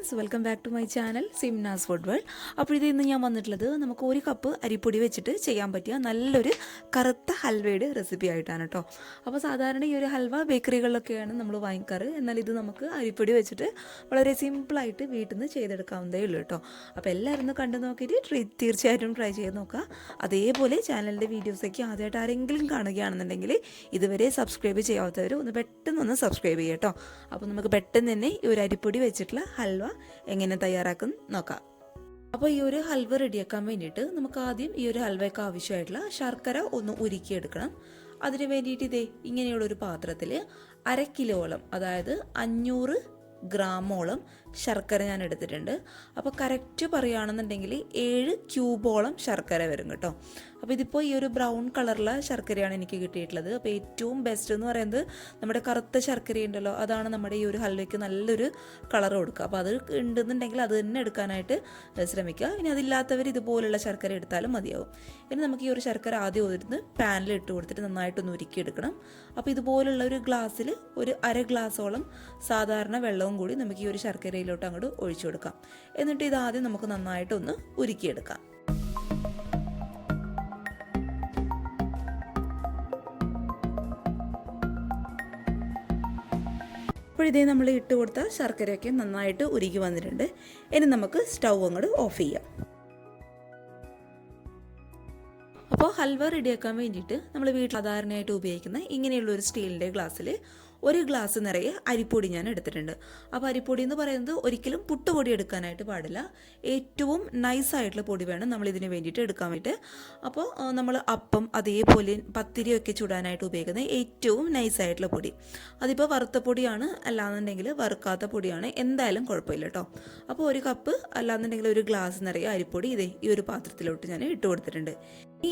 Friends, welcome back to my channel Simna's food world. അപ്പോൾ ഇത് ഇന്ന് ഞാൻ വന്നിട്ടുള്ളത് നമുക്ക് 1 കപ്പ് അരിപ്പൊടി വെച്ചിട്ട് ചെയ്യാൻ പറ്റിയ നല്ലൊരു കറുത്ത ഹൽവയുടെ റെസിപ്പി ആയിട്ടാണ് കേട്ടോ. അപ്പോൾ സാധാരണ ഈ ഒരു ഹൽവ ബേക്കറികളിലൊക്കെയാണ് നമ്മൾ വാങ്ങിക്കാറ്. എന്നാൽ ഇത് നമുക്ക് അരിപ്പൊടി വെച്ചിട്ട് വളരെ സിമ്പിളായിട്ട് വീട്ടിൽ നിന്ന് ചെയ്തെടുക്കാവുന്നതേ ഉള്ളൂ കേട്ടോ. അപ്പോൾ എല്ലാവരും ഒന്ന് കണ്ടു നോക്കിയിട്ട് തീർച്ചയായിട്ടും ട്രൈ ചെയ്ത് നോക്കുക. അതേപോലെ ചാനലിൻ്റെ വീഡിയോസൊക്കെ ആദ്യമായിട്ട് ആരെങ്കിലും കാണുകയാണെന്നുണ്ടെങ്കിൽ ഇതുവരെ സബ്സ്ക്രൈബ് ചെയ്യാത്തവർ ഒന്ന് പെട്ടെന്ന് സബ്സ്ക്രൈബ് ചെയ്യുക കേട്ടോ. അപ്പോൾ നമുക്ക് പെട്ടെന്ന് തന്നെ ഈ ഒരു അരിപ്പൊടി വെച്ചിട്ടുള്ള ഹൽവ എങ്ങനെ തയ്യാറാക്കും നോക്കാം. അപ്പോൾ ഈ ഒരു ഹൽവ റെഡിയാക്കാൻ വേണ്ടിയിട്ട് നമുക്ക് ആദ്യം ഈ ഒരു ഹൽവയ്ക്ക് ആവശ്യമായിട്ടുള്ള ശർക്കര ഒന്ന് ഉരുക്കിയെടുക്കണം. അതിന് വേണ്ടിയിട്ട് ഇതേ ഇങ്ങനെയുള്ളൊരു പാത്രത്തിൽ 1/2 കിലോളം, അതായത് 500 ഗ്രാമോളം ശർക്കര ഞാൻ എടുത്തിട്ടുണ്ട്. അപ്പോൾ കറക്റ്റ് പറയുകയാണെന്നുണ്ടെങ്കിൽ 7 ക്യൂബോളം ശർക്കര വരും കേട്ടോ. അപ്പോൾ ഇതിപ്പോൾ ഈ ഒരു ബ്രൗൺ കളറുള്ള ശർക്കരയാണ് എനിക്ക് കിട്ടിയിട്ടുള്ളത്. അപ്പോൾ ഏറ്റവും ബെസ്റ്റ് എന്ന് പറയുന്നത് നമ്മുടെ കറുത്ത ശർക്കര ഉണ്ടല്ലോ, അതാണ് നമ്മുടെ ഈ ഒരു ഹൽവയ്ക്ക് നല്ലൊരു കളർ കൊടുക്കുക. അപ്പോൾ അത് ഉണ്ടെന്നുണ്ടെങ്കിൽ അത് തന്നെ എടുക്കാനായിട്ട് ശ്രമിക്കുക. ഇനി അതില്ലാത്തവർ ഇതുപോലുള്ള ശർക്കര എടുത്താലും മതിയാവും. ഇനി നമുക്ക് ഈ ഒരു ശർക്കര ആദ്യം ഒന്ന് പാനിൽ ഇട്ട് കൊടുത്തിട്ട് നന്നായിട്ടൊന്ന് ഉരുക്കിയെടുക്കണം. അപ്പോൾ ഇതുപോലുള്ള ഒരു ഗ്ലാസ്സിൽ ഒരു 1/2 ഗ്ലാസോളം സാധാരണ വെള്ളവും കൂടി നമുക്ക് ഈ ഒരു ശർക്കരയിലോട്ട് അങ്ങോട്ട് ഒഴിച്ചു കൊടുക്കാം. എന്നിട്ട് ഇതാദ്യം നമുക്ക് നന്നായിട്ടൊന്ന് ഉരുക്കിയെടുക്കാം. അപ്പോൾ ഇതേ നമ്മൾ ഇട്ട് കൊടുത്ത ശർക്കരയൊക്കെ നന്നായിട്ട് ഉരുകി വന്നിട്ടുണ്ട്. ഇനി നമുക്ക് സ്റ്റൗ അങ്ങോട്ട് ഓഫ് ചെയ്യാം. അപ്പോൾ ഹൽവ റെഡിയാക്കാൻ വേണ്ടിയിട്ട് നമ്മൾ വീട്ടിൽ സാധാരണയായിട്ട് ഉപയോഗിക്കുന്ന ഇങ്ങനെയുള്ളൊരു സ്റ്റീലിൻ്റെ ഗ്ലാസ്സിൽ 1 ഗ്ലാസ് നിറയെ അരിപ്പൊടി ഞാൻ എടുത്തിട്ടുണ്ട്. അപ്പോൾ അരിപ്പൊടി എന്ന് പറയുന്നത് ഒരിക്കലും പുട്ടുപൊടി എടുക്കാനായിട്ട് പാടില്ല. ഏറ്റവും നൈസായിട്ടുള്ള പൊടി വേണം നമ്മൾ ഇതിന് വേണ്ടിയിട്ട് എടുക്കാൻ വേണ്ടിയിട്ട്. അപ്പോൾ നമ്മൾ അപ്പം അതേപോലെ പത്തിരിയൊക്കെ ചുടാനായിട്ട് ഉപയോഗിക്കുന്ന ഏറ്റവും നൈസായിട്ടുള്ള പൊടി. അതിപ്പോൾ വറുത്ത പൊടിയാണ്, അല്ലാന്നുണ്ടെങ്കിൽ വറുക്കാത്ത പൊടിയാണ്, എന്തായാലും കുഴപ്പമില്ല കേട്ടോ. അപ്പോൾ 1 കപ്പ് അല്ലാന്നുണ്ടെങ്കിൽ 1 ഗ്ലാസ് നിറയെ അരിപ്പൊടി ഇതേ ഈ ഒരു പാത്രത്തിലോട്ട് ഞാൻ ഇട്ട് കൊടുത്തിട്ടുണ്ട്.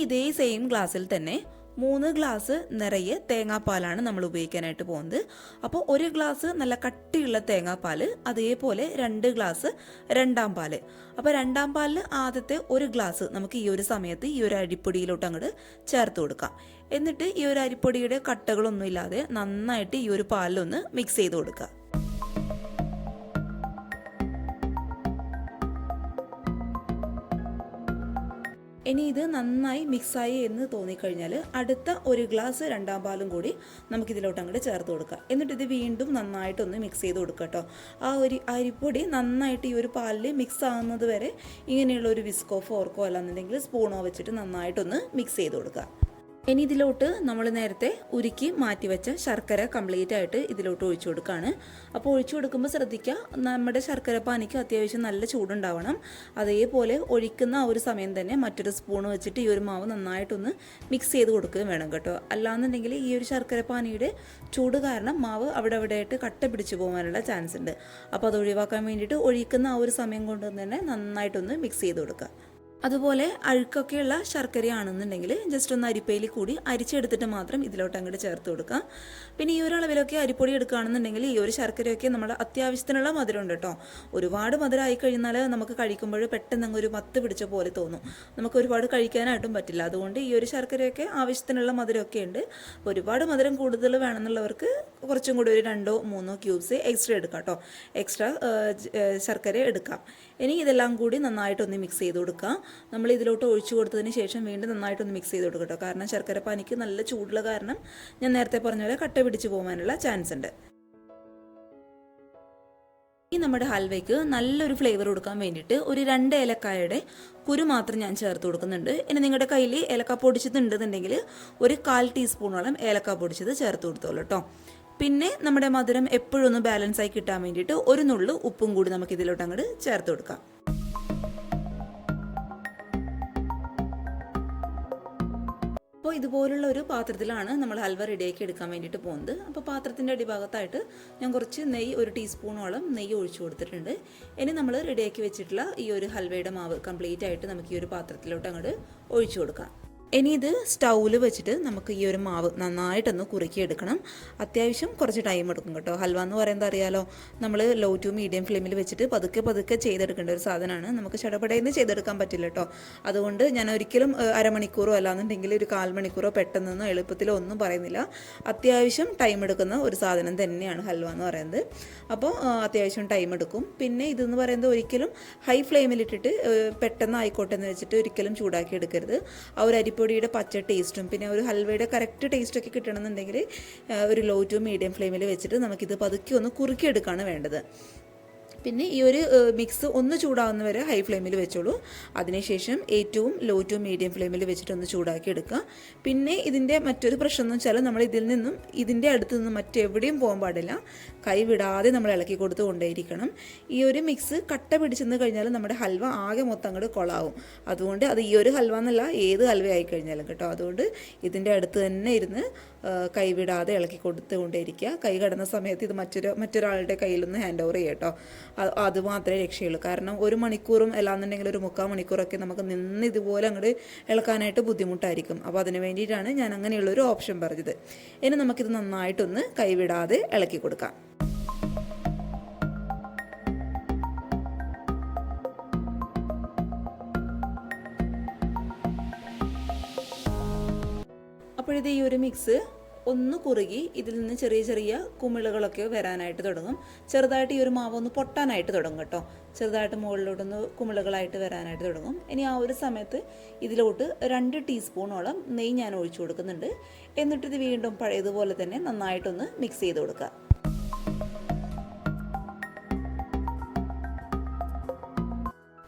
ഇതേ സെയിം ഗ്ലാസ്സിൽ തന്നെ 3 ഗ്ലാസ് നിറയെ തേങ്ങാപ്പാലാണ് നമ്മൾ ഉപയോഗിക്കാനായിട്ട് പോകുന്നത്. അപ്പോൾ 1 ഗ്ലാസ് നല്ല കട്ടിയുള്ള തേങ്ങാപ്പാൽ, അതേപോലെ 2 ഗ്ലാസ് രണ്ടാം പാല്. അപ്പോൾ രണ്ടാം പാലിൽ ആദ്യത്തെ 1 ഗ്ലാസ് നമുക്ക് ഈ ഒരു സമയത്ത് ഈ ഒരു അരിപ്പൊടിയിലോട്ട് അങ്ങോട്ട് ചേർത്ത് കൊടുക്കാം. എന്നിട്ട് ഈ ഒരു അരിപ്പൊടിയുടെ കട്ടകളൊന്നും ഇല്ലാതെ നന്നായിട്ട് ഈ ഒരു പാലിലൊന്ന് മിക്സ് ചെയ്ത് കൊടുക്കുക. ഇനി ഇത് നന്നായി മിക്സായി എന്ന് തോന്നിക്കഴിഞ്ഞാൽ അടുത്ത 1 ഗ്ലാസ് രണ്ടാം പാലും കൂടി നമുക്കിതിലോട്ട് അങ്ങോട്ട് ചേർത്ത് കൊടുക്കാം. എന്നിട്ട് ഇത് വീണ്ടും നന്നായിട്ടൊന്ന് മിക്സ് ചെയ്ത് കൊടുക്കുക കേട്ടോ. ആ ഒരു അരിപ്പൊടി നന്നായിട്ട് ഈ ഒരു പാലിൽ മിക്സ് ആകുന്നത് വരെ ഇങ്ങനെയുള്ള ഒരു വിസ്കോ ഫോർക്കോ അല്ലാന്നുണ്ടെങ്കിൽ സ്പൂണോ വെച്ചിട്ട് നന്നായിട്ടൊന്ന് മിക്സ് ചെയ്ത് കൊടുക്കുക. ഇനി ഇതിലോട്ട് നമ്മൾ നേരത്തെ ഉരുക്കി മാറ്റി വെച്ച ശർക്കര കംപ്ലീറ്റ് ആയിട്ട് ഇതിലോട്ട് ഒഴിച്ചു കൊടുക്കുകയാണ്. അപ്പോൾ ഒഴിച്ചു കൊടുക്കുമ്പോൾ ശ്രദ്ധിക്കുക, നമ്മുടെ ശർക്കര പാനിക്ക് അത്യാവശ്യം നല്ല ചൂടുണ്ടാവണം. അതേപോലെ ഒഴിക്കുന്ന ആ ഒരു സമയം തന്നെ മറ്റൊരു സ്പൂൺ വെച്ചിട്ട് ഈ ഒരു മാവ് നന്നായിട്ടൊന്ന് മിക്സ് ചെയ്ത് കൊടുക്കുകയും വേണം കേട്ടോ. അല്ലാന്നുണ്ടെങ്കിൽ ഈ ഒരു ശർക്കര പാനിയുടെ ചൂട് കാരണം മാവ് അവിടെ ആയിട്ട് കട്ട പിടിച്ചു പോകാനുള്ള ചാൻസ് ഉണ്ട്. അപ്പോൾ അത് ഒഴിവാക്കാൻ വേണ്ടിയിട്ട് ഒഴിക്കുന്ന ആ ഒരു സമയം കൊണ്ട് തന്നെ നന്നായിട്ടൊന്ന് മിക്സ് ചെയ്ത് കൊടുക്കുക. അതുപോലെ അഴുക്കൊക്കെയുള്ള ശർക്കരയാണെന്നുണ്ടെങ്കിൽ ജസ്റ്റ് ഒന്ന് അരിപ്പയിൽ കൂടി അരിച്ചെടുത്തിട്ട് മാത്രം ഇതിലോട്ട് അങ്ങോട്ട് ചേർത്ത് കൊടുക്കാം. പിന്നെ ഈ ഒരു അളവിലൊക്കെ അരിപ്പൊടി എടുക്കുകയാണെന്നുണ്ടെങ്കിൽ ഈ ഒരു ശർക്കരയൊക്കെ നമ്മുടെ അത്യാവശ്യത്തിനുള്ള മധുരം ഉണ്ട് കേട്ടോ. ഒരുപാട് മധുരം ആയി കഴിഞ്ഞാൽ നമുക്ക് കഴിക്കുമ്പോൾ പെട്ടെന്ന് അങ്ങ് ഒരു മത്ത് പിടിച്ച പോലെ തോന്നും, നമുക്ക് ഒരുപാട് കഴിക്കാനായിട്ടും പറ്റില്ല. അതുകൊണ്ട് ഈ ഒരു ശർക്കരയൊക്കെ ആവശ്യത്തിനുള്ള മധുരമൊക്കെ ഉണ്ട്. ഒരുപാട് മധുരം കൂടുതൽ വേണമെന്നുള്ളവർക്ക് കുറച്ചും കൂടി ഒരു 2-3 ക്യൂബ്സ് എക്സ്ട്രാ എടുക്കാം കേട്ടോ. എക്സ്ട്രാ ശർക്കര എടുക്കാം. ഇനി ഇതെല്ലാം കൂടി നന്നായിട്ടൊന്ന് മിക്സ് ചെയ്ത് കൊടുക്കാം. നമ്മൾ ഇതിലോട്ട് ഒഴിച്ചു കൊടുത്തതിന് ശേഷം വീണ്ടും നന്നായിട്ടൊന്ന് മിക്സ് ചെയ്ത് കൊടുക്കട്ടോ. കാരണം ശർക്കര പാനിക്ക് നല്ല ചൂടുള്ള കാരണം ഞാൻ നേരത്തെ പറഞ്ഞ പോലെ കട്ട പിടിച്ച് പോകാനുള്ള ചാൻസ് ഉണ്ട്. ഈ നമ്മുടെ ഹൽവയ്ക്ക് നല്ലൊരു ഫ്ലേവർ കൊടുക്കാൻ വേണ്ടിയിട്ട് ഒരു 2 ഏലക്കായയുടെ കുരു മാത്രം ഞാൻ ചേർത്ത് കൊടുക്കുന്നുണ്ട്. ഇനി നിങ്ങളുടെ കയ്യിൽ ഏലക്ക പൊടിച്ചതുണ്ടെന്നുണ്ടെങ്കിൽ ഒരു 1/4 ടീസ്പൂണോളം ഏലക്ക പൊടിച്ചത് ചേർത്ത് കൊടുത്തോളൂ കേട്ടോ. പിന്നെ നമ്മുടെ മധുരം എപ്പോഴും ഒന്ന് ബാലൻസ് ആയി കിട്ടാൻ വേണ്ടിയിട്ട് ഒരു നുള്ളു ഉപ്പും കൂടി നമുക്ക് ഇതിലോട്ട് അങ്ങോട്ട് ചേർത്ത് കൊടുക്കാം. അപ്പോൾ ഇതുപോലുള്ള ഒരു പാത്രത്തിലാണ് നമ്മൾ ഹൽവ റെഡിയാക്കി എടുക്കാൻ വേണ്ടിയിട്ട് പോകുന്നത്. അപ്പോൾ പാത്രത്തിൻ്റെ അടിഭാഗത്തായിട്ട് ഞാൻ കുറച്ച് നെയ്യ്, 1 ടീസ്പൂണോളം നെയ്യ് ഒഴിച്ചു കൊടുത്തിട്ടുണ്ട്. ഇനി നമ്മൾ റെഡിയാക്കി വെച്ചിട്ടുള്ള ഈ ഒരു ഹൽവയുടെ മാവ് കംപ്ലീറ്റ് ആയിട്ട് നമുക്ക് ഈ ഒരു പാത്രത്തിലോട്ട് അങ്ങോട്ട് ഒഴിച്ചു കൊടുക്കാം. ഇനി ഇത് സ്റ്റൗവിൽ വെച്ചിട്ട് നമുക്ക് ഈ ഒരു മാവ് നന്നായിട്ടൊന്ന് കുറുക്കിയെടുക്കണം. അത്യാവശ്യം കുറച്ച് ടൈം എടുക്കും കേട്ടോ. ഹൽവ എന്ന് പറയുന്നത് അറിയാലോ, നമ്മൾ ലോ ടു മീഡിയം ഫ്ലെയിമിൽ വെച്ചിട്ട് പതുക്കെ പതുക്കെ ചെയ്തെടുക്കേണ്ട ഒരു സാധനമാണ്. നമുക്ക് ചടപടയെന്ന് ചെയ്തെടുക്കാൻ പറ്റില്ല കേട്ടോ. അതുകൊണ്ട് ഞാൻ ഒരിക്കലും അരമണിക്കൂറോ അല്ലാന്നുണ്ടെങ്കിൽ ഒരു 1/4 മണിക്കൂറോ പെട്ടെന്നൊന്നും എളുപ്പത്തിലോ ഒന്നും പറയുന്നില്ല. അത്യാവശ്യം ടൈം എടുക്കുന്ന ഒരു സാധനം തന്നെയാണ് ഹൽവ എന്ന് പറയുന്നത്. അപ്പോൾ അത്യാവശ്യം ടൈം എടുക്കും. പിന്നെ ഇതെന്ന് പറയുന്നത് ഒരിക്കലും ഹൈ ഫ്ലെയിമിലിട്ടിട്ട് പെട്ടെന്ന് ആയിക്കോട്ടെ എന്ന് വെച്ചിട്ട് ഒരിക്കലും ചൂടാക്കി എടുക്കരുത്. ആ ഒരു അരിപ്പൊടിയുടെ പച്ച ടേസ്റ്റും പിന്നെ ഒരു ഹൽവയുടെ കറക്റ്റ് ടേസ്റ്റൊക്കെ കിട്ടണമെന്നുണ്ടെങ്കിൽ ഒരു ലോ ടു മീഡിയം ഫ്ലെയിമിൽ വെച്ചിട്ട് നമുക്കിത് പതുക്കെ ഒന്ന് കുറുക്കിയെടുക്കുകയാണ് വേണ്ടത്. പിന്നെ ഈ ഒരു മിക്സ് ഒന്ന് ചൂടാവുന്ന വരെ ഹൈ ഫ്ലെയിമിൽ വെച്ചോളൂ. അതിനുശേഷം ഏറ്റവും ലോ ടു മീഡിയം ഫ്ലെയിമിൽ വെച്ചിട്ട് ഒന്ന് ചൂടാക്കി എടുക്കുക. പിന്നെ ഇതിൻ്റെ മറ്റൊരു പ്രശ്നം എന്ന് വെച്ചാൽ നമ്മൾ ഇതിൻ്റെ അടുത്ത് നിന്നും മറ്റെവിടെയും പോകാൻ പാടില്ല. കൈ വിടാതെ നമ്മൾ ഇളക്കി കൊടുത്ത് കൊണ്ടേയിരിക്കണം. ഈ ഒരു മിക്സ് കട്ട പിടിച്ചെന്ന് കഴിഞ്ഞാൽ നമ്മുടെ ഹൽവ ആകെ മൊത്തം അങ്ങോട്ട് കൊളാവും. അതുകൊണ്ട് അത് ഈ ഒരു ഹൽവ എന്നല്ല, ഏത് ഹൽവ ആയി കഴിഞ്ഞാലും കേട്ടോ. അതുകൊണ്ട് ഇതിൻ്റെ അടുത്ത് തന്നെ ഇരുന്ന് കൈ വിടാതെ ഇളക്കി കൊടുത്തുകൊണ്ടേയിരിക്കുക. കൈ കടന്ന സമയത്ത് ഇത് മറ്റൊരാളുടെ കയ്യിലൊന്ന് ഹാൻഡ് ഓവർ ചെയ്യുക കേട്ടോ. അത് മാത്രമേ രക്ഷയുള്ളൂ. കാരണം 1 മണിക്കൂറും അല്ലാന്നുണ്ടെങ്കിൽ ഒരു 3/4 മണിക്കൂറൊക്കെ നമുക്ക് നിന്ന് ഇതുപോലെ അങ്ങോട്ട് ഇളക്കാനായിട്ട് ബുദ്ധിമുട്ടായിരിക്കും. അപ്പോൾ അതിന് വേണ്ടിയിട്ടാണ് ഞാൻ അങ്ങനെയുള്ളൊരു ഓപ്ഷൻ പറഞ്ഞത്. ഇനി നമുക്കിത് നന്നായിട്ടൊന്ന് കൈവിടാതെ ഇളക്കി കൊടുക്കാം. അപ്പോഴിത് ഈ ഒരു മിക്സ് ഒന്ന് കുറുകി ഇതിൽ നിന്ന് ചെറിയ ചെറിയ കുമിളുകളൊക്കെ വരാനായിട്ട് തുടങ്ങും. ചെറുതായിട്ട് ഈ ഒരു മാവ് ഒന്ന് പൊട്ടാനായിട്ട് തുടങ്ങും കേട്ടോ. ചെറുതായിട്ട് മുകളിലോട്ടൊന്ന് കുമിളുകളായിട്ട് വരാനായിട്ട് തുടങ്ങും. ഇനി ആ ഒരു സമയത്ത് ഇതിലോട്ട് 2 ടീസ്പൂണോളം നെയ്യ് ഞാൻ ഒഴിച്ചു കൊടുക്കുന്നുണ്ട്. എന്നിട്ടിത് വീണ്ടും പഴയതുപോലെ തന്നെ നന്നായിട്ടൊന്ന് മിക്സ് ചെയ്ത് കൊടുക്കുക.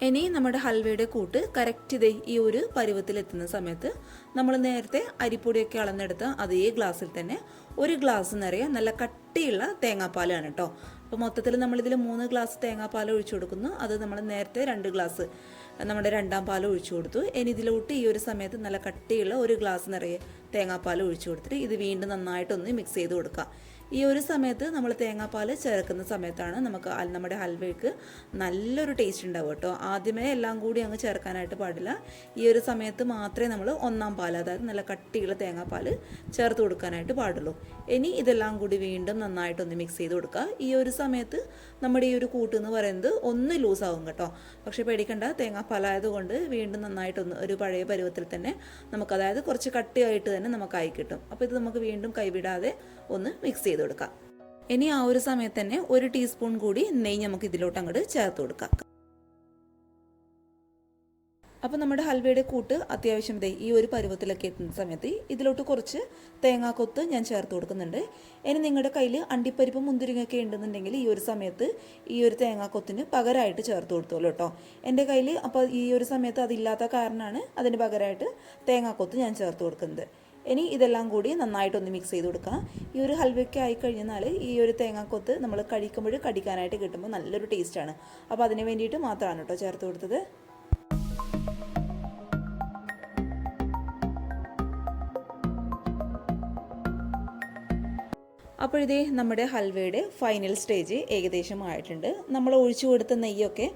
ഇനി നമ്മുടെ ഹൽവയുടെ കൂട്ട് കറക്റ്റ് ഇതേ ഈ ഒരു പരുവത്തിലെത്തുന്ന സമയത്ത് നമ്മൾ നേരത്തെ അരിപ്പൊടിയൊക്കെ അളന്നെടുത്ത അതേ ഗ്ലാസ്സിൽ തന്നെ 1 ഗ്ലാസ് നിറയെ നല്ല കട്ടിയുള്ള തേങ്ങാപ്പാലാണ് കേട്ടോ. അപ്പോൾ മൊത്തത്തിൽ നമ്മളിതിൽ 3 ഗ്ലാസ് തേങ്ങാപ്പാൽ ഒഴിച്ചു കൊടുക്കുന്നു. അത് നമ്മൾ നേരത്തെ 2 ഗ്ലാസ് നമ്മുടെ 2ാം പാൽ ഒഴിച്ചു കൊടുത്തു. ഇനി ഇതിലോട്ട് ഈ ഒരു സമയത്ത് നല്ല കട്ടിയുള്ള 1 ഗ്ലാസ് നിറയെ തേങ്ങാപ്പാൽ ഒഴിച്ചു കൊടുത്തിട്ട് ഇത് വീണ്ടും നന്നായിട്ടൊന്ന് മിക്സ് ചെയ്ത് കൊടുക്കുക. ഈ ഒരു സമയത്ത് നമ്മൾ തേങ്ങാപ്പാൽ ചേർക്കുന്ന സമയത്താണ് നമുക്ക് നമ്മുടെ ഹൽവയ്ക്ക് നല്ലൊരു ടേസ്റ്റ് ഉണ്ടാവും കേട്ടോ. ആദ്യമേ എല്ലാം കൂടി അങ്ങ് ചേർക്കാനായിട്ട് പാടില്ല. ഈ ഒരു സമയത്ത് മാത്രമേ നമ്മൾ 1ാം പാൽ, അതായത് നല്ല കട്ടിയുള്ള തേങ്ങാപ്പാൽ ചേർത്ത് കൊടുക്കാനായിട്ട് പാടുള്ളൂ. ഇനി ഇതെല്ലാം കൂടി വീണ്ടും നന്നായിട്ടൊന്ന് മിക്സ് ചെയ്ത് കൊടുക്കുക. ഈ ഒരു സമയത്ത് നമ്മുടെ ഈ ഒരു കൂട്ട് എന്ന് പറയുന്നത് ഒന്ന് ലൂസാവും കേട്ടോ. പക്ഷേ പേടിക്കണ്ട, തേങ്ങാപ്പാലായതുകൊണ്ട് വീണ്ടും നന്നായിട്ടൊന്ന് ഒരു പഴയ പരുവത്തിൽ തന്നെ നമുക്ക്, അതായത് കുറച്ച് കട്ടിയായിട്ട് തന്നെ നമുക്കായി കിട്ടും. അപ്പോൾ ഇത് നമുക്ക് വീണ്ടും കൈവിടാതെ ഒന്ന് മിക്സ് ചെയ്ത് കൊടുക്കാം. ഇനി ആ ഒരു സമയത്ത് തന്നെ 1 ടീസ്പൂൺ കൂടി നെയ്യ് നമുക്ക് ഇതിലോട്ട് അങ്ങോട്ട് ചേർത്ത് കൊടുക്കാം. അപ്പോൾ നമ്മുടെ ഹൽവയുടെ കൂട്ട് അത്യാവശ്യം ഈ ഒരു പരുവത്തിലൊക്കെ എത്തുന്ന സമയത്ത് ഇതിലോട്ട് കുറച്ച് തേങ്ങാക്കൊത്ത് ഞാൻ ചേർത്ത് കൊടുക്കുന്നുണ്ട്. ഇനി നിങ്ങളുടെ കയ്യിൽ അണ്ടിപ്പരിപ്പും മുന്തിരിങ്ങയൊക്കെ ഉണ്ടെന്നുണ്ടെങ്കിൽ ഈ ഒരു സമയത്ത് ഈ ഒരു തേങ്ങാക്കൊത്തിന് പകരമായിട്ട് ചേർത്ത് കൊടുത്തോളൂ കേട്ടോ. എൻ്റെ കയ്യിൽ അപ്പോൾ ഈ ഒരു സമയത്ത് അതില്ലാത്ത കാരണമാണ് അതിന് പകരമായിട്ട് തേങ്ങാക്കൊത്ത് ഞാൻ ചേർത്ത് കൊടുക്കുന്നത്. ഇനി ഇതെല്ലാം കൂടി നന്നായിട്ടൊന്ന് മിക്സ് ചെയ്ത് കൊടുക്കാം. ഈ ഒരു ഹൽവയ്ക്ക് ആയി കഴിഞ്ഞാൽ ഈ ഒരു തേങ്ങാക്കൊത്ത് നമ്മൾ കഴിക്കുമ്പോൾ കടിക്കാനായിട്ട് കിട്ടുമ്പോൾ നല്ലൊരു ടേസ്റ്റാണ്. അപ്പോൾ അതിന് വേണ്ടിയിട്ട് മാത്രമാണ് കേട്ടോ ചേർത്ത് കൊടുത്തത്. അപ്പോഴിതേ നമ്മുടെ ഹൽവയുടെ ഫൈനൽ സ്റ്റേജ് ഏകദേശം ആയിട്ടുണ്ട്. നമ്മൾ ഒഴിച്ചു കൊടുത്ത നെയ്യൊക്കെ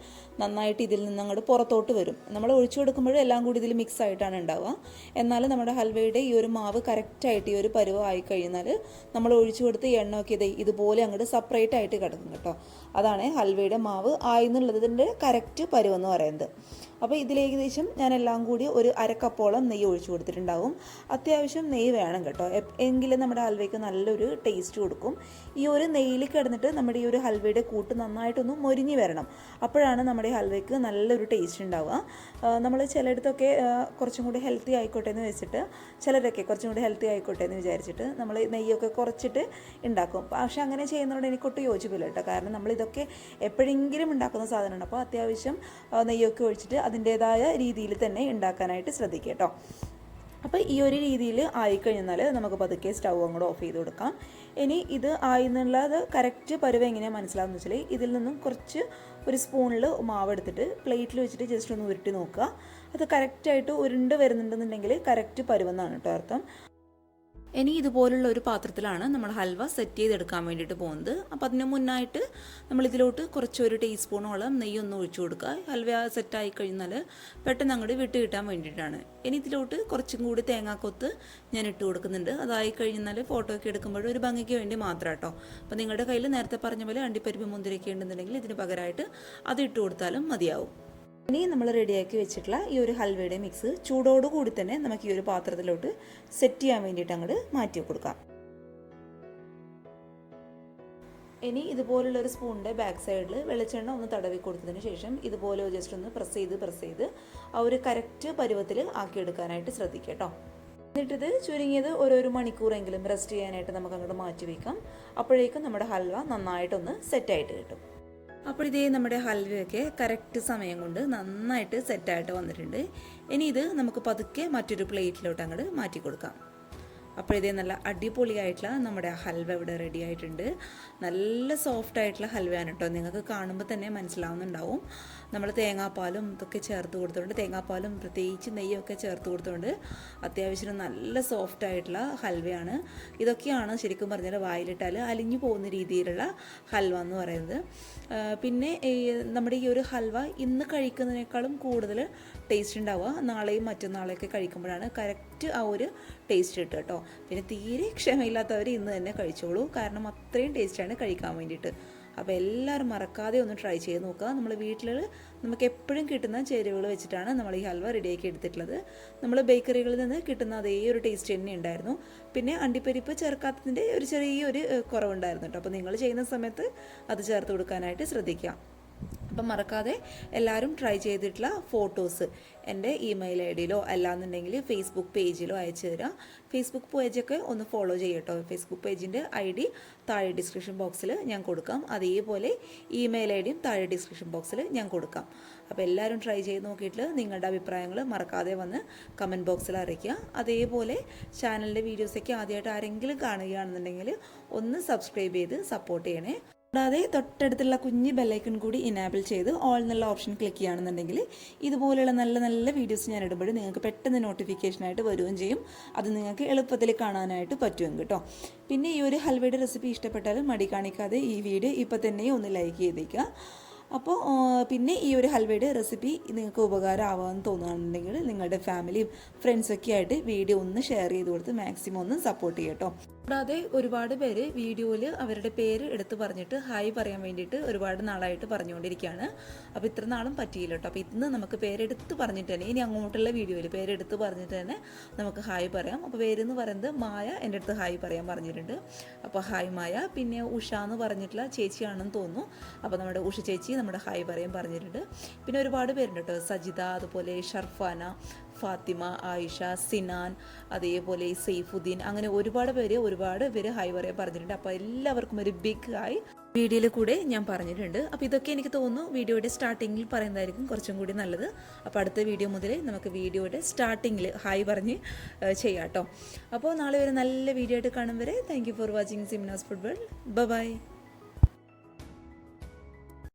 നന്നായിട്ട് ഇതിൽ നിന്ന് അങ്ങോട്ട് പുറത്തോട്ട് വരും. നമ്മൾ ഒഴിച്ചു കൊടുക്കുമ്പോഴും എല്ലാം കൂടി ഇതിൽ മിക്സ് ആയിട്ടാണ് ഉണ്ടാവുക. എന്നാൽ നമ്മുടെ ഹൽവയുടെ ഈ ഒരു മാവ് കറക്റ്റായിട്ട് ഈ ഒരു പരുവം ആയി കഴിഞ്ഞാൽ നമ്മൾ ഒഴിച്ചു കൊടുത്ത എണ്ണയൊക്കെ ഇതുപോലെ അങ്ങോട്ട് സെപ്പറേറ്റ് ആയിട്ട് കിടക്കും കേട്ടോ. അതാണ് ഹൽവയുടെ മാവ് ആയെന്നുള്ളതിൻ്റെ കറക്റ്റ് പരുവം എന്ന് പറയുന്നത്. അപ്പോൾ ഇതിലേകദേശം ഞാൻ എല്ലാം കൂടി ഒരു 1/2 കപ്പോളം നെയ്യ് ഒഴിച്ചു കൊടുത്തിട്ടുണ്ടാവും. അത്യാവശ്യം നെയ്യ് വേണം കേട്ടോ, എങ്കിലും നമ്മുടെ ഹൽവയ്ക്ക് നല്ലൊരു ടേസ്റ്റ് കൊടുക്കും. ഈ ഒരു നെയ്യിൽ കിടന്നിട്ട് നമ്മുടെ ഈ ഒരു ഹൽവയുടെ കൂട്ട് നന്നായിട്ടൊന്ന് മൊരിഞ്ഞ് വരണം. അപ്പോഴാണ് നമ്മുടെ ഹൽവയ്ക്ക് നല്ലൊരു ടേസ്റ്റ് ഉണ്ടാവുക. നമ്മൾ ചിലയിടത്തൊക്കെ കുറച്ചും കൂടി ഹെൽത്തി ആയിക്കോട്ടെ എന്ന് വെച്ചിട്ട്, ചിലരൊക്കെ കുറച്ചും കൂടി ഹെൽത്തി ആയിക്കോട്ടെ എന്ന് വിചാരിച്ചിട്ട് നമ്മൾ നെയ്യൊക്കെ കുറച്ചിട്ട് ഉണ്ടാക്കും. പക്ഷേ അങ്ങനെ ചെയ്യുന്നതോട് എനിക്കൊട്ടും യോജിപ്പില്ല കേട്ടോ. കാരണം നമ്മളിതൊക്കെ എപ്പോഴെങ്കിലും ഉണ്ടാക്കുന്ന സാധനമാണ്. അപ്പോൾ അത്യാവശ്യം നെയ്യൊക്കെ ഒഴിച്ചിട്ട് അതിൻ്റേതായ രീതിയിൽ തന്നെ ഉണ്ടാക്കാനായിട്ട് ശ്രദ്ധിക്കുക കേട്ടോ. അപ്പോൾ ഈ ഒരു രീതിയിൽ ആയിക്കഴിഞ്ഞാൽ നമുക്ക് പതുക്കെ സ്റ്റൗ അങ്ങോട്ട് ഓഫ് ചെയ്ത് കൊടുക്കാം. ഇനി ഇത് ആയെന്നുള്ളത് കറക്റ്റ് പരുവം എങ്ങനെയാണ് മനസ്സിലാവുന്ന വെച്ചാൽ ഇതിൽ നിന്നും കുറച്ച് ഒരു സ്പൂണിൽ മാവ് എടുത്തിട്ട് പ്ലേറ്റിൽ വെച്ചിട്ട് ജസ്റ്റ് ഒന്ന് ഉരുട്ടി നോക്കുക. അത് കറക്റ്റായിട്ട് ഉരുണ്ട് വരുന്നുണ്ടെന്നുണ്ടെങ്കിൽ കറക്റ്റ് പരുവെന്നാണ് കേട്ടോ അർത്ഥം. ഇനി ഇതുപോലുള്ള ഒരു പാത്രത്തിലാണ് നമ്മൾ ഹൽവ സെറ്റ് ചെയ്തെടുക്കാൻ വേണ്ടിയിട്ട് പോകുന്നത്. അപ്പോൾ അതിന് മുന്നായിട്ട് നമ്മളിതിലോട്ട് കുറച്ചൊരു ടീസ്പൂണോളം നെയ്യൊന്ന് ഒഴിച്ചു കൊടുക്കുക. ഹൽവ സെറ്റായി കഴിഞ്ഞാൽ പെട്ടെന്ന് അങ്ങോട്ട് വിട്ട് കിട്ടാൻ വേണ്ടിയിട്ടാണ്. ഇനി ഇതിലോട്ട് കുറച്ചും കൂടി തേങ്ങാക്കൊത്ത് ഞാൻ ഇട്ട് കൊടുക്കുന്നുണ്ട്. അതായി കഴിഞ്ഞാൽ ഫോട്ടോ ഒക്കെ എടുക്കുമ്പോൾ ഒരു ഭംഗിക്ക് വേണ്ടി മാത്രം കേട്ടോ. അപ്പോൾ നിങ്ങളുടെ കയ്യിൽ നേരത്തെ പറഞ്ഞ പോലെ അണ്ടിപ്പരിപ്പ് മുന്തിരിയൊക്കെ ഉണ്ടെന്നുണ്ടെങ്കിൽ ഇതിന് പകരമായിട്ട് അത് ഇട്ട് കൊടുത്താലും മതിയാവും. ഇനി നമ്മൾ റെഡിയാക്കി വെച്ചിട്ടുള്ള ഈ ഒരു ഹൽവയുടെ മിക്സ് ചൂടോടുകൂടി തന്നെ നമുക്ക് ഈ ഒരു പാത്രത്തിലോട്ട് സെറ്റ് ചെയ്യാൻ വേണ്ടിയിട്ട് അങ്ങോട്ട് മാറ്റി കൊടുക്കാം. ഇനി ഇതുപോലുള്ള ഒരു സ്പൂണിൻ്റെ ബാക്ക് സൈഡിൽ വെളിച്ചെണ്ണ ഒന്ന് തടവി കൊടുത്തതിന് ശേഷം ഇതുപോലെ ജസ്റ്റ് ഒന്ന് പ്രസ് ചെയ്ത് ആ ഒരു കറക്റ്റ് പരുവത്തിൽ ആക്കിയെടുക്കാനായിട്ട് ശ്രദ്ധിക്കുക കേട്ടോ. എന്നിട്ടിത് ചുരുങ്ങിയത് ഓരോരോ മണിക്കൂറെങ്കിലും റെസ്റ്റ് ചെയ്യാനായിട്ട് നമുക്ക് അങ്ങോട്ട് മാറ്റി വയ്ക്കാം. അപ്പോഴേക്കും നമ്മുടെ ഹൽവ നന്നായിട്ടൊന്ന് സെറ്റായിട്ട് കിട്ടും. അപ്പോൾ ഇതേ നമ്മുടെ ഹൽവയൊക്കെ കറക്റ്റ് സമയം കൊണ്ട് നന്നായിട്ട് സെറ്റായിട്ട് വന്നിട്ടുണ്ട്. ഇനി ഇത് നമുക്ക് പതുക്കെ മറ്റൊരു പ്ലേറ്റിലോട്ട് അങ്ങോട്ട് മാറ്റി കൊടുക്കാം. അപ്പോൾ ഇതേ നല്ല അടിപൊളിയായിട്ടുള്ള നമ്മുടെ ഹൽവ ഇവിടെ റെഡി ആയിട്ടുണ്ട്. നല്ല സോഫ്റ്റ് ആയിട്ടുള്ള ഹൽവയാണ് കേട്ടോ. നിങ്ങൾക്ക് കാണുമ്പോൾ തന്നെ മനസ്സിലാവുന്നുണ്ടാവും. നമ്മൾ തേങ്ങാപ്പാലും ഇതൊക്കെ ചേർത്ത് കൊടുത്തുകൊണ്ട്, തേങ്ങാപ്പാലും പ്രത്യേകിച്ച് നെയ്യൊക്കെ ചേർത്ത് കൊടുത്തുകൊണ്ട് അത്യാവശ്യം നല്ല സോഫ്റ്റ് ആയിട്ടുള്ള ഹൽവയാണ്. ഇതൊക്കെയാണ് ശരിക്കും പറഞ്ഞാൽ വായിലിട്ടാൽ അലിഞ്ഞു പോകുന്ന രീതിയിലുള്ള ഹൽവ എന്ന് പറയുന്നത്. പിന്നെ നമ്മുടെ ഈ ഒരു ഹൽവ ഇന്ന് കഴിക്കുന്നതിനേക്കാളും കൂടുതൽ ടേസ്റ്റ് ഉണ്ടാവുക നാളെയും മറ്റന്നാളെയൊക്കെ കഴിക്കുമ്പോഴാണ് കറക്റ്റ് ആ ഒരു ടേസ്റ്റ് കിട്ടുക കേട്ടോ. പിന്നെ തീരെ ക്ഷമയില്ലാത്തവർ ഇന്ന് തന്നെ കഴിച്ചോളൂ, കാരണം അത്രയും ടേസ്റ്റാണ് കഴിക്കാൻ വേണ്ടിയിട്ട്. അപ്പോൾ എല്ലാവരും മറക്കാതെ ഒന്ന് ട്രൈ ചെയ്ത് നോക്കുക. നമ്മൾ വീട്ടിൽ നമുക്ക് എപ്പോഴും കിട്ടുന്ന ചേരുവകൾ വെച്ചിട്ടാണ് നമ്മൾ ഈ ഹൽവ റെഡിയാക്കി എടുത്തിട്ടുള്ളത്. നമ്മൾ ബേക്കറികളിൽ നിന്ന് കിട്ടുന്ന അതേ ഒരു ടേസ്റ്റ് തന്നെ ഉണ്ടായിരുന്നു. പിന്നെ അണ്ടിപ്പരിപ്പ് ചേർക്കാത്തതിൻ്റെ ഒരു ചെറിയൊരു കുറവുണ്ടായിരുന്നു കേട്ടോ. അപ്പോൾ നിങ്ങൾ ചെയ്യുന്ന സമയത്ത് അത് ചേർത്ത് കൊടുക്കാനായിട്ട് ശ്രദ്ധിക്കുക. അപ്പം മറക്കാതെ എല്ലാവരും ട്രൈ ചെയ്തിട്ടുള്ള ഫോട്ടോസ് എൻ്റെ ഇമെയിൽ ഐ ഡിയിലോ അല്ലാന്നുണ്ടെങ്കിൽ ഫേസ്ബുക്ക് പേജിലോ അയച്ചു തരാം. ഫേസ്ബുക്ക് പേജൊക്കെ ഒന്ന് ഫോളോ ചെയ്യട്ടോ. ഫേസ്ബുക്ക് പേജിൻ്റെ ID താഴെ ഡിസ്ക്രിപ്ഷൻ ബോക്സിൽ ഞാൻ കൊടുക്കാം. അതേപോലെ ഇമെയിൽ ഐ ഡിയും താഴെ ഡിസ്ക്രിപ്ഷൻ ബോക്സിൽ ഞാൻ കൊടുക്കാം. അപ്പോൾ എല്ലാവരും ട്രൈ ചെയ്ത് നോക്കിയിട്ട് നിങ്ങളുടെ അഭിപ്രായങ്ങൾ മറക്കാതെ വന്ന് കമൻറ്റ് ബോക്സിൽ അറിയിക്കുക. അതേപോലെ ചാനലിൻ്റെ വീഡിയോസൊക്കെ ആദ്യമായിട്ട് ആരെങ്കിലും കാണുകയാണെന്നുണ്ടെങ്കിൽ ഒന്ന് സബ്സ്ക്രൈബ് ചെയ്ത് സപ്പോർട്ട് ചെയ്യണേ. കൂടാതെ തൊട്ടടുത്തുള്ള കുഞ്ഞ് ബെല്ലൈക്കൺ കൂടി ഇനാബിൾ ചെയ്ത് ഓൾ എന്നുള്ള ഓപ്ഷൻ ക്ലിക്ക് ചെയ്യുകയാണെന്നുണ്ടെങ്കിൽ ഇതുപോലെയുള്ള നല്ല നല്ല വീഡിയോസ് ഞാൻ ഇടുമ്പോൾ നിങ്ങൾക്ക് പെട്ടെന്ന് നോട്ടിഫിക്കേഷനായിട്ട് വരികയും ചെയ്യും. അത് നിങ്ങൾക്ക് എളുപ്പത്തിൽ കാണാനായിട്ട് പറ്റും കേട്ടോ. പിന്നെ ഈ ഒരു ഹൽവയുടെ റെസിപ്പി ഇഷ്ടപ്പെട്ടാൽ മടി കാണിക്കാതെ ഈ വീഡിയോ ഇപ്പോൾ തന്നെ ഒന്ന് ലൈക്ക് ചെയ്തേക്കുക. അപ്പോൾ പിന്നെ ഈ ഒരു ഹൽവയുടെ റെസിപ്പി നിങ്ങൾക്ക് ഉപകാരമാവാമെന്ന് തോന്നുകയാണെന്നുണ്ടെങ്കിൽ നിങ്ങളുടെ ഫാമിലിയും ഫ്രണ്ട്സൊക്കെ ആയിട്ട് വീഡിയോ ഒന്ന് ഷെയർ ചെയ്ത് കൊടുത്ത് മാക്സിമം ഒന്ന് സപ്പോർട്ട് ചെയ്യട്ടോ. കൂടാതെ ഒരുപാട് പേര് വീഡിയോയിൽ അവരുടെ പേര് എടുത്ത് പറഞ്ഞിട്ട് ഹായ് പറയാൻ വേണ്ടിയിട്ട് ഒരുപാട് നാളായിട്ട് പറഞ്ഞുകൊണ്ടിരിക്കുകയാണ്. അപ്പോൾ ഇത്ര നാളും പറ്റിയില്ല കേട്ടോ. അപ്പോൾ ഇന്ന് നമുക്ക് പേരെടുത്ത് പറഞ്ഞിട്ട് തന്നെ ഇനി അങ്ങോട്ടുള്ള വീഡിയോയിൽ പേരെടുത്ത് പറഞ്ഞിട്ട് തന്നെ നമുക്ക് ഹായ് പറയാം. അപ്പോൾ പേരെന്ന് പറയുന്നത് മായ എൻ്റെ അടുത്ത് ഹായ് പറയാൻ പറഞ്ഞിട്ടുണ്ട്. അപ്പോൾ ഹായ് മായ. പിന്നെ ഉഷ എന്ന് പറഞ്ഞിട്ടുള്ള ചേച്ചിയാണെന്ന് തോന്നുന്നു. അപ്പോൾ നമ്മുടെ ഉഷ ചേച്ചി നമ്മുടെ ഹായ് പറയാൻ പറഞ്ഞിട്ടുണ്ട്. പിന്നെ ഒരുപാട് പേരുണ്ട് കേട്ടോ. സജിത, അതുപോലെ ഷർഫാന, ഫാത്തിമ, ആയിഷ, സിനാൻ, അതേപോലെ സെയ്ഫുദ്ദീൻ, അങ്ങനെ ഒരുപാട് പേര് ഹായ് പറയാൻ പറഞ്ഞിട്ടുണ്ട്. അപ്പോൾ എല്ലാവർക്കും ഒരു ബിഗ് ഹായ് വീഡിയോയിൽ കൂടെ ഞാൻ പറഞ്ഞിട്ടുണ്ട്. അപ്പോൾ ഇതൊക്കെ എനിക്ക് തോന്നുന്നു വീഡിയോയുടെ സ്റ്റാർട്ടിങ്ങിൽ പറയുന്നതായിരിക്കും കുറച്ചും കൂടി നല്ലത്. അപ്പോൾ അടുത്ത വീഡിയോ മുതൽ നമുക്ക് വീഡിയോയുടെ സ്റ്റാർട്ടിങ്ങിൽ ഹായ് പറഞ്ഞ് ചെയ്യാം കേട്ടോ. അപ്പോൾ നാളെ ഒരു നല്ല വീഡിയോ ആയിട്ട് കാണും വരെ thank you for watching Simna's food world. By.